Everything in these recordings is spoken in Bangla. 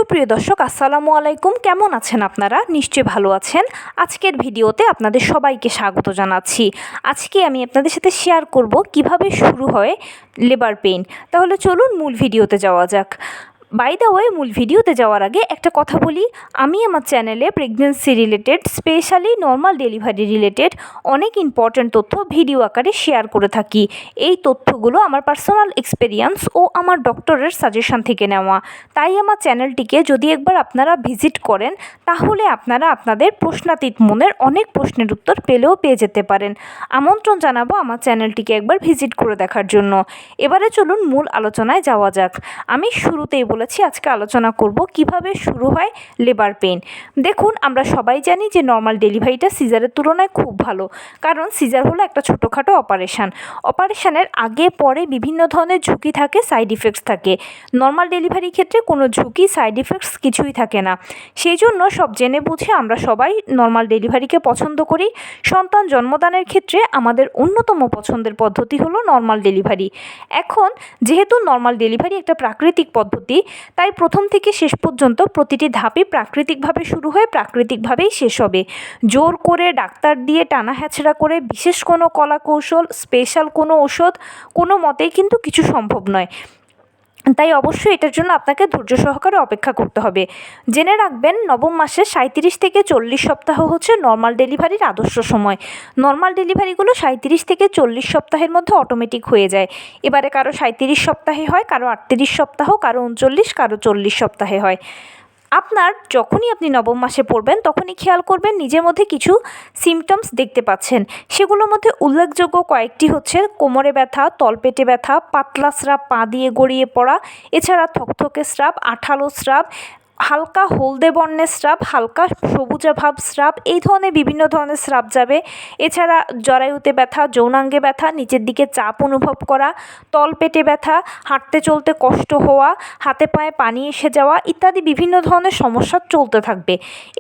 সুপ্রিয় দর্শক আসসালামু আলাইকুম, কেমন আছেন আপনারা? নিশ্চয়ই ভালো আছেন। আজকের ভিডিওতে আপনাদের সবাইকে স্বাগত জানাচ্ছি। আজকে আমি আপনাদের সাথে শেয়ার করব কিভাবে শুরু হয় লেবার পেইন। তাহলে চলুন মূল ভিডিওতে যাওয়া যাক। বাই দ্য ওয়ে, মূল ভিডিওতে যাওয়ার আগে একটা কথা বলি, আমি আমার চ্যানেলে pregnancy related, specially normal delivery related অনেক ইম্পর্ট্যান্ট তথ্য ভিডিও আকারে শেয়ার করে থাকি। এই তথ্যগুলো আমার পার্সোনাল এক্সপেরিয়েন্স ও আমার ডক্টরের সাজেশন থেকে নেওয়া। তাই আমার চ্যানেলটিকে যদি একবার আপনারা ভিজিট করেন, তাহলে আপনারা আপনাদের প্রশ্নাতীত মনের অনেক প্রশ্নের উত্তর পেয়ে যেতে পারেন। আমন্ত্রণ জানাবো আমার চ্যানেলটিকে একবার ভিজিট করে দেখার জন্য। এবারে চলুন মূল আলোচনায় যাওয়া যাক। আমি শুরুতেই আজকে আলোচনা করব কিভাবে শুরু হয় লেবার পেইন। দেখুন, আমরা সবাই জানি যে নর্মাল ডেলিভারিটা সিজারের তুলনায় খুব ভালো, কারণ সিজার হলো একটা ছোটোখাটো অপারেশনের আগে পরে বিভিন্ন ধরনের ঝুঁকি থাকে, সাইড ইফেক্টস থাকে। নর্মাল ডেলিভারির ক্ষেত্রে কোনো ঝুঁকি, সাইড ইফেক্টস কিছুই থাকে না। সেই জন্য সব জেনে বুঝে আমরা সবাই নর্মাল ডেলিভারিকে পছন্দ করি। সন্তান জন্মদানের ক্ষেত্রে আমাদের অন্যতম পছন্দের পদ্ধতি হলো নর্মাল ডেলিভারি। এখন যেহেতু নর্মাল ডেলিভারি একটা প্রাকৃতিক পদ্ধতি, তাই প্রথম থেকে শেষ পর্যন্ত প্রতিটি ধাপই প্রাকৃতিকভাবে শুরু হয়ে প্রাকৃতিকভাবেই শেষ হবে। জোর করে ডাক্তার দিয়ে টানা হ্যাচড়া করে বিশেষ কোনো কলা কৌশল, স্পেশাল কোনো ওষুধ কোনো মতেই কিন্তু কিছু সম্ভব নয়। তাই অবশ্যই এটার জন্য আপনাকে ধৈর্য সহকারে অপেক্ষা করতে হবে। জেনে রাখবেন, নবম মাসে 37 থেকে 40 সপ্তাহ হচ্ছে নর্মাল ডেলিভারির আদর্শ সময়। নর্মাল ডেলিভারিগুলো 37 থেকে 40 সপ্তাহের মধ্যে অটোমেটিক হয়ে যায়। এবারে কারো 37 সপ্তাহে হয়, কারো 38 সপ্তাহ, কারো 39, কারো 40 সপ্তাহে হয়। আপনার যখনই আপনি নবম মাসে পড়বেন, তখনই খেয়াল করবেন নিজের মধ্যে কিছু সিমটমস দেখতে পাচ্ছেন। সেগুলোর মধ্যে উল্লেখযোগ্য কয়েকটি হচ্ছে কোমরে ব্যথা, তলপেটে ব্যথা, পাতলা স্রাব পা দিয়ে গড়িয়ে পড়া, এছাড়া থকথকে স্রাব, আঠালো স্রাব, হালকা হলদে বর্ণের স্রাব, হালকা সবুজাভাব স্রাব, এই ধরনের বিভিন্ন ধরনের স্রাব যাবে। এছাড়া জরায়ুতে ব্যথা, যৌনাঙ্গে ব্যথা, নিচের দিকে চাপ অনুভব করা, তলপেটে ব্যথা, হাঁটতে চলতে কষ্ট হওয়া, হাতে পায়ে পানি এসে যাওয়া ইত্যাদি বিভিন্ন ধরনের সমস্যা চলতে থাকবে।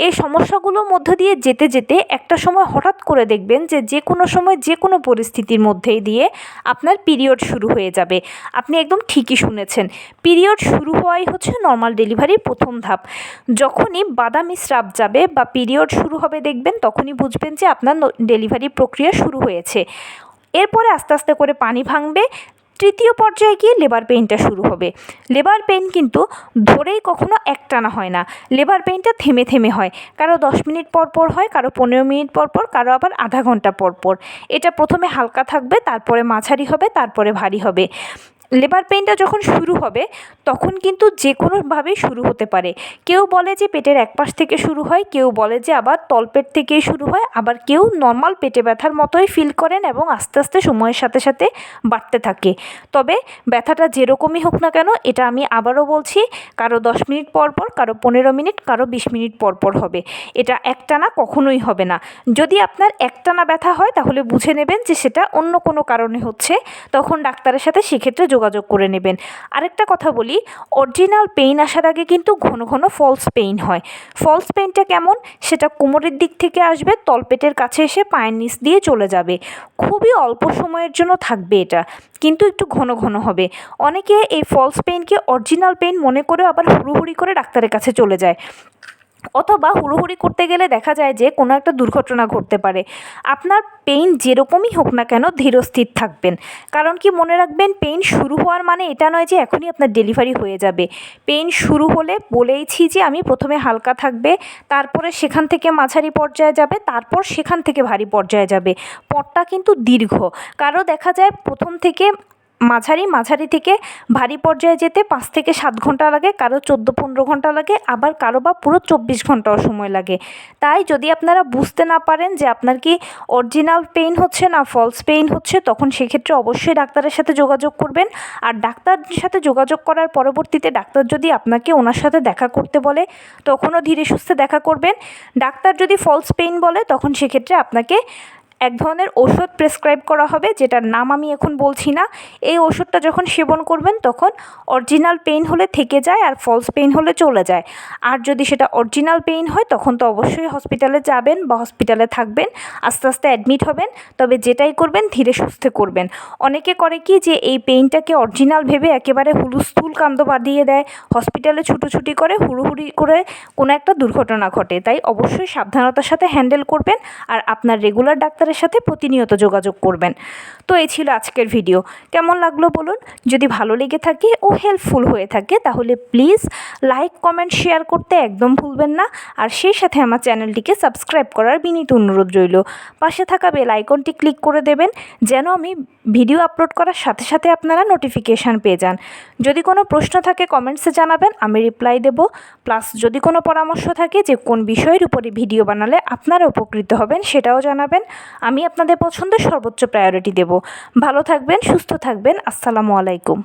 এই সমস্যাগুলোর মধ্য দিয়ে যেতে যেতে একটা সময় হঠাৎ করে দেখবেন যে কোনো সময় যে কোনো পরিস্থিতির মধ্যেই দিয়ে আপনার পিরিয়ড শুরু হয়ে যাবে। আপনি একদম ঠিকই শুনেছেন, পিরিয়ড শুরু হওয়াই হচ্ছে নর্মাল ডেলিভারির প্রথম ধাপ। যখনই বাদামি স্রাব যাবে বা পিরিয়ড শুরু হবে, দেখবেন তখনই বুঝবেন যে আপনার ডেলিভারি প্রক্রিয়া শুরু হয়েছে। এরপরে আস্তে আস্তে করে পানি ভাঙবে। তৃতীয় পর্যায়ে গিয়ে লেবার পেইনটা শুরু হবে। লেবার পেইন কিন্তু ধরেই কখনো একটানা হয় না। লেবার পেইনটা থেমে থেমে হয়, কারো 10 মিনিট পর পর হয়, কারো 15 মিনিট পর পর, কারো আবার আধা ঘন্টা পর পর। এটা প্রথমে হালকা থাকবে, তারপরে মাঝারি হবে, তারপরে ভারী হবে। লেবার পেইনটা যখন শুরু হবে, তখন কিন্তু যে কোনোভাবেই শুরু হতে পারে। কেউ বলে যে পেটের এক পাশ থেকে শুরু হয়, কেউ বলে যে আবার তলপেট থেকেই শুরু হয়, আবার কেউ নর্মাল পেটে ব্যথার মতোই ফিল করেন এবং আস্তে আস্তে সময়ের সাথে সাথে বাড়তে থাকে। তবে ব্যথাটা যেরকমই হোক না কেন, এটা আমি আবারও বলছি, কারো 10 মিনিট পর পর, কারো 15 মিনিট, কারো 20 মিনিট পর পর হবে। এটা একটানা কখনোই হবে না। যদি আপনার একটানা ব্যথা হয়, তাহলে বুঝে নেবেন যে সেটা অন্য কোনো কারণে হচ্ছে। তখন ডাক্তারের সাথে সেক্ষেত্রে যোগাযোগ করে নেবেন। আরেকটা কথা বলি, অরিজিনাল পেইন আসার আগে কিন্তু ঘন ঘন ফলস পেইন হয়। ফলস পেইনটা কেমন? সেটা কোমরের দিক থেকে আসবে, তলপেটের কাছে এসে পায়ের নিচ দিয়ে চলে যাবে। খুবই অল্প সময়ের জন্য থাকবে এটা, কিন্তু একটু ঘন ঘন হবে। অনেকে এই ফলস পেইনকে অরিজিনাল পেইন মনে করেও আবার হুড়োহুড়ি করে ডাক্তারের কাছে চলে যায়, অথবা হুড়োহুড়ি করতে গেলে দেখা যায় যে কোনো একটা দুর্ঘটনা ঘটতে পারে। আপনার পেইন যেরকমই হোক না কেন, ধীরস্থির থাকবেন। কারণ কি, মনে রাখবেন, পেইন শুরু হওয়ার মানে এটা নয় যে এখনই আপনার ডেলিভারি হয়ে যাবে। পেইন শুরু হলে বলেইছি যে আমি প্রথমে হালকা থাকবে, তারপরে সেখান থেকে মাঝারি পর্যায়ে যাবে, তারপর সেখান থেকে ভারী পর্যায়ে যাবে। পথটা কিন্তু দীর্ঘ। কারো দেখা যায় প্রথম থেকে মাঝারি থেকে ভারী পর্যায়ে যেতে 5 থেকে 7 ঘন্টা লাগে, কারো 14-15 ঘন্টা লাগে, আবার কারো বা পুরো 24 ঘন্টাও সময় লাগে। তাই যদি আপনারা বুঝতে না পারেন যে আপনার কি অরিজিনাল পেইন হচ্ছে না ফলস পেইন হচ্ছে, তখন সেক্ষেত্রে অবশ্যই ডাক্তারের সাথে যোগাযোগ করবেন। আর ডাক্তারের সাথে যোগাযোগ করার পরবর্তীতে ডাক্তার যদি আপনাকে ওনার সাথে দেখা করতে বলে, তখনও ধীরে সুস্থে দেখা করবেন। ডাক্তার যদি ফলস পেইন বলে, তখন সেক্ষেত্রে আপনাকে এক ধরনের ওষুধ প্রেসক্রাইব করা হবে, যেটার নাম আমি এখন বলছি না। এই ওষুধটা যখন সেবন করবেন তখন অরিজিনাল পেইন হলে থেকে যায় আর ফলস পেইন হলে চলে যায়। আর যদি সেটা অরিজিনাল পেইন হয় তখন তো অবশ্যই হসপিটালে যাবেন বা হসপিটালে থাকবেন, আস্তে আস্তে অ্যাডমিট হবেন। তবে যেটাই করবেন ধীরে সুস্থে করবেন। অনেকে করে কি যে এই পেইনটাকে অরিজিনাল ভেবে একেবারে হুলস্থুল কাণ্ড বাঁধিয়ে দেয়, হসপিটালে ছুটোছুটি করে, হুড়োহুড়ি করে কোনো একটা দুর্ঘটনা ঘটে। তাই অবশ্যই সাবধানতার সাথে হ্যান্ডেল করবেন আর আপনার রেগুলার ডাক্তারের সাথে প্রতিনিয়ত যোগাযোগ করবেন। তো এই ছিল আজকের ভিডিও। কেমন লাগলো বলুন? যদি ভালো লেগে থাকে ও হেল্পফুল হয়ে থাকে তাহলে প্লিজ লাইক, কমেন্ট, শেয়ার করতে একদম ভুলবেন না। আর সেই সাথে আমার চ্যানেলটিকে সাবস্ক্রাইব করার বিনীত অনুরোধ রইল। পাশে থাকা বেল আইকনটি ক্লিক করে দেবেন যেন আমি ভিডিও আপলোড করার সাথে সাথে আপনারা নোটিফিকেশান পেয়ে যান। যদি কোনো প্রশ্ন থাকে কমেন্টসে জানাবেন, আমি রিপ্লাই দেব। প্লাস যদি কোনো পরামর্শ থাকে যে কোন বিষয়ের উপরে ভিডিও বানালে আপনারা উপকৃত হবেন সেটাও জানাবেন। আমি আপনাদের পছন্দের সর্বোচ্চ প্রায়োরিটি দেব। ভালো থাকবেন, সুস্থ থাকবেন। আসসালামু আলাইকুম।